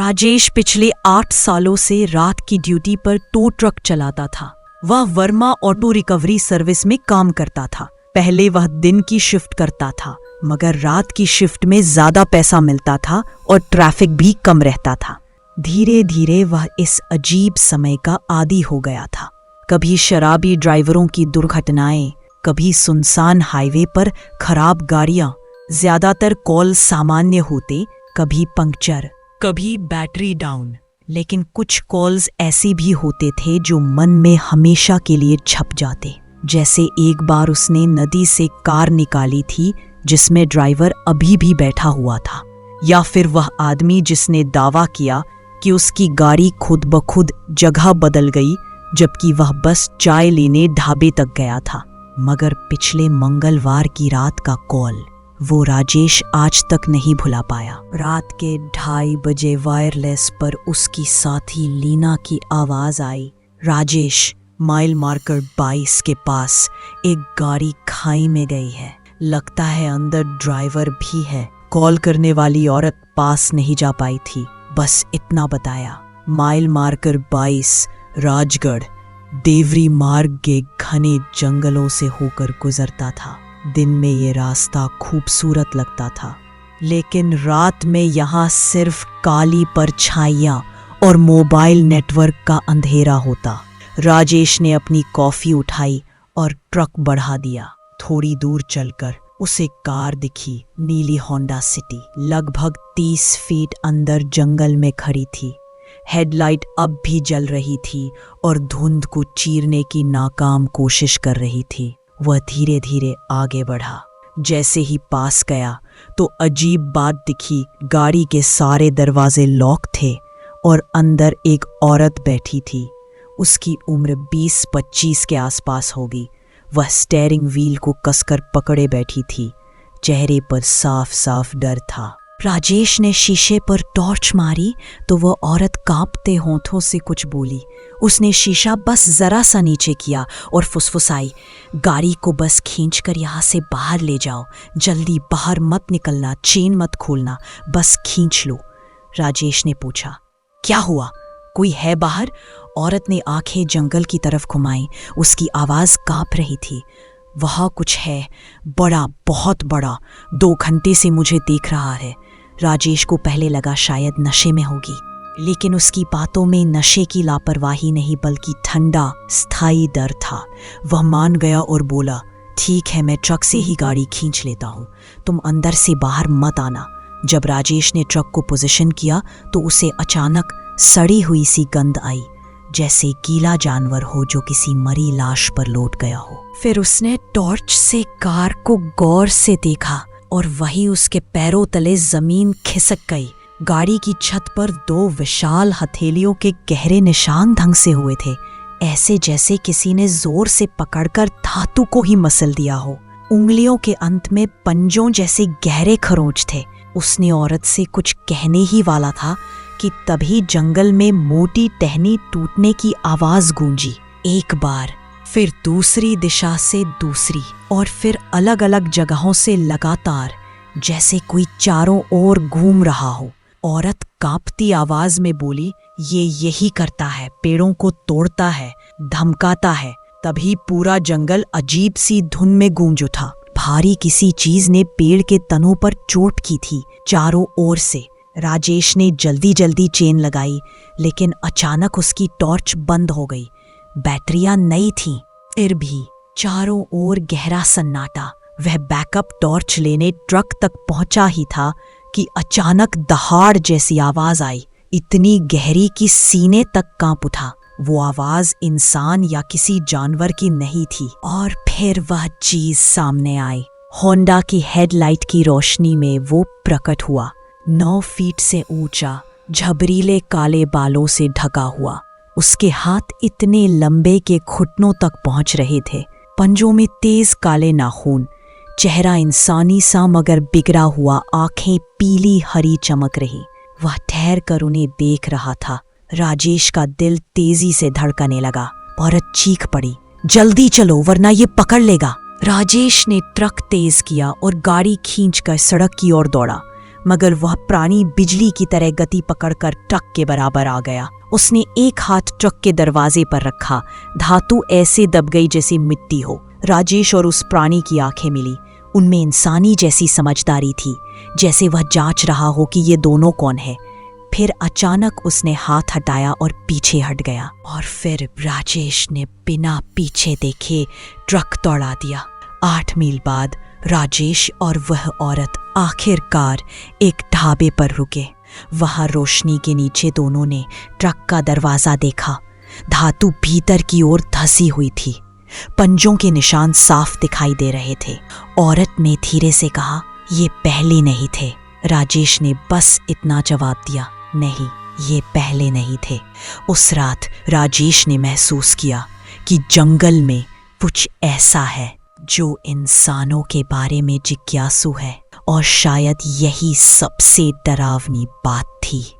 राजेश पिछले 8 सालों से रात की ड्यूटी पर टो ट्रक चलाता था। वह वर्मा ऑटो रिकवरी सर्विस में काम करता था। पहले वह दिन की शिफ्ट करता था, मगर रात की शिफ्ट में ज्यादा पैसा मिलता था और ट्रैफिक भी कम रहता था। धीरे धीरे वह इस अजीब समय का आदी हो गया था। कभी शराबी ड्राइवरों की दुर्घटनाएं, कभी सुनसान हाईवे पर खराब गाड़ियां, ज्यादातर कॉल सामान्य होते, कभी पंक्चर, कभी बैटरी डाउन। लेकिन कुछ कॉल्स ऐसे भी होते थे जो मन में हमेशा के लिए छप जाते। जैसे एक बार उसने नदी से कार निकाली थी जिसमें ड्राइवर अभी भी बैठा हुआ था, या फिर वह आदमी जिसने दावा किया कि उसकी गाड़ी खुद ब खुद जगह बदल गई जबकि वह बस चाय लेने ढाबे तक गया था। मगर पिछले मंगलवार की रात का कॉल वो राजेश आज तक नहीं भुला पाया। रात के 2:30 बजे वायरलेस पर उसकी साथी लीना की आवाज आई, राजेश, माइल मार्कर 22 के पास एक गाड़ी खाई में गई है। लगता है अंदर ड्राइवर भी है। कॉल करने वाली औरत पास नहीं जा पाई थी, बस इतना बताया। माइल मार्कर 22 राजगढ़ देवरी मार्ग के घने जंगलों से होकर गुजरता था। दिन में ये रास्ता खूबसूरत लगता था, लेकिन रात में यहाँ सिर्फ काली परछाइयाँ और मोबाइल नेटवर्क का अंधेरा होता। राजेश ने अपनी कॉफी उठाई और ट्रक बढ़ा दिया। थोड़ी दूर चलकर उसे कार दिखी, नीली होंडा सिटी, लगभग 30 फीट अंदर जंगल में खड़ी थी। हेडलाइट अब भी जल रही थी और धुंध को चीरने की नाकाम कोशिश कर रही थी। वह धीरे धीरे आगे बढ़ा। जैसे ही पास गया तो अजीब बात दिखी। गाड़ी के सारे दरवाजे लॉक थे और अंदर एक औरत बैठी थी। उसकी उम्र 20-25 के आसपास होगी। वह स्टीयरिंग व्हील को कसकर पकड़े बैठी थी। चेहरे पर साफ साफ डर था। राजेश ने शीशे पर टॉर्च मारी तो वह औरत कांपते होंठों से कुछ बोली। उसने शीशा बस जरा सा नीचे किया और फुसफुसाई, गाड़ी को बस खींचकर यहाँ से बाहर ले जाओ, जल्दी बाहर मत निकलना, चेन मत खोलना, बस खींच लो। राजेश ने पूछा, क्या हुआ, कोई है बाहर? औरत ने आंखें जंगल की तरफ घुमाई। उसकी आवाज कांप रही थी। वहाँ कुछ है, बड़ा, बहुत बड़ा, 2 घंटे से मुझे देख रहा है। राजेश को पहले लगा शायद नशे में होगी, लेकिन उसकी बातों में नशे की लापरवाही नहीं बल्कि ठंडा, स्थायी डर था। वह मान गया और बोला, ठीक है, मैं ट्रक से ही गाड़ी खींच लेता हूँ, तुम अंदर से बाहर मत आना। जब राजेश ने ट्रक को पोजीशन किया तो उसे अचानक सड़ी हुई सी गंध आई, जैसे गीला जानवर हो जो किसी मरी लाश पर लौट गया हो। फिर उसने टॉर्च से कार को गौर से देखा और वही उसके पैरों तले जमीन खिसक गई। गाड़ी की छत पर 2 विशाल हथेलियों के गहरे निशान ढंग से हुए थे, ऐसे जैसे किसी ने जोर से पकड़कर धातु को ही मसल दिया हो। उंगलियों के अंत में पंजों जैसे गहरे खरोंच थे। उसने औरत से कुछ कहने ही वाला था कि तभी जंगल में मोटी टहनी टूटने की आवाज गूंजी। एक बार, फिर दूसरी दिशा से दूसरी, और फिर अलग अलग जगहों से लगातार, जैसे कोई चारों ओर घूम रहा हो। औरत कांपती आवाज में बोली, ये यही करता है, पेड़ों को तोड़ता है, धमकाता है। तभी पूरा जंगल अजीब सी धुन में गूंज उठा। भारी किसी चीज ने पेड़ के तनों पर चोट की थी चारों ओर से। राजेश ने जल्दी जल्दी चेन लगाई, लेकिन अचानक उसकी टॉर्च बंद हो गई। बैटरियां नई थीं, फिर भी चारों ओर गहरा सन्नाटा। वह बैकअप टॉर्च लेने ट्रक तक पहुंचा ही था कि अचानक दहाड़ जैसी आवाज आई, इतनी गहरी कि सीने तक कांप उठा। वो आवाज इंसान या किसी जानवर की नहीं थी। और फिर वह चीज सामने आई। होंडा की हेडलाइट की रोशनी में वो प्रकट हुआ। 9 फीट से ऊंचा, झबरीले काले बालों से ढका हुआ। उसके हाथ इतने लंबे कि घुटनों तक पहुंच रहे थे। पंजों में तेज काले नाखून, चेहरा इंसानी सा मगर बिगड़ा हुआ, आंखें पीली हरी चमक रही। वह ठहर कर उन्हें देख रहा था। राजेश का दिल तेजी से धड़कने लगा। औरत चीख पड़ी, जल्दी चलो वरना ये पकड़ लेगा। राजेश ने ट्रक तेज किया और गाड़ी खींचकर सड़क की ओर दौड़ा। मगर वह प्राणी बिजली की तरह गति पकड़कर ट्रक के बराबर आ गया। उसने एक हाथ ट्रक के दरवाजे पर रखा। धातु ऐसे दब गई जैसे मिट्टी हो। राजेश और उस प्राणी की आंखें मिली। उनमें इंसानी जैसी समझदारी थी, जैसे वह जांच रहा हो कि ये दोनों कौन है। फिर अचानक उसने हाथ हटाया और पीछे हट गया, और फिर राजेश ने बिना पीछे देखे ट्रक दौड़ा दिया। 8 मील बाद राजेश और वह औरत आखिरकार एक ढाबे पर रुके। वहां रोशनी के नीचे दोनों ने ट्रक का दरवाजा देखा। धातु भीतर की ओर धसी हुई थी। पंजों के निशान साफ दिखाई दे रहे थे। औरत ने धीरे से कहा, ये पहले नहीं थे। राजेश ने बस इतना जवाब दिया, नहीं, ये पहले नहीं थे। उस रात राजेश ने महसूस किया कि जंगल में कुछ ऐसा है जो इंसानों के बारे में जिज्ञासु है, और शायद यही सबसे डरावनी बात थी।